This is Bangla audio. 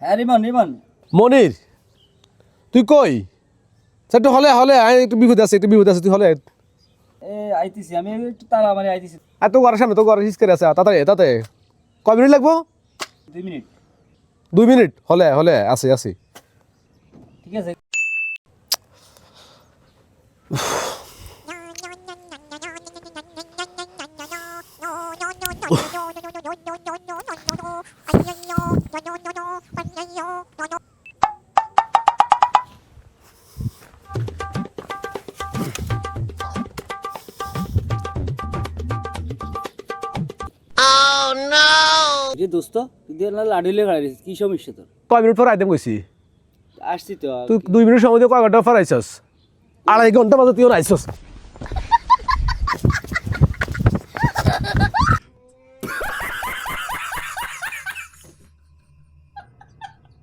হ্যাঁ রিমন মনির তুই কই একটু হলে হলে একটু বিপদ আছে তুই হলে আইতেছি আমি একটু তাড়া মানে আইতেছি। আর তো ঘরের সামনে তো ঘরের হিসকে আছে তাতে কয় মিনিট লাগবো 2 মিনিট। 2 মিনিট হলে আসি ঠিক আছে। যে দোস্ত তুই দিয়ে লাডুলে খাড়াইছিস, কি সমস্যা তোর? কয় মিনিট পর আইতেম কইছি আসছি তো। তুই 2 মিনিট সময় দিয়ে কয় ঘন্টা পর আইসস 2.5 ঘন্টা বাজে তুই আইসস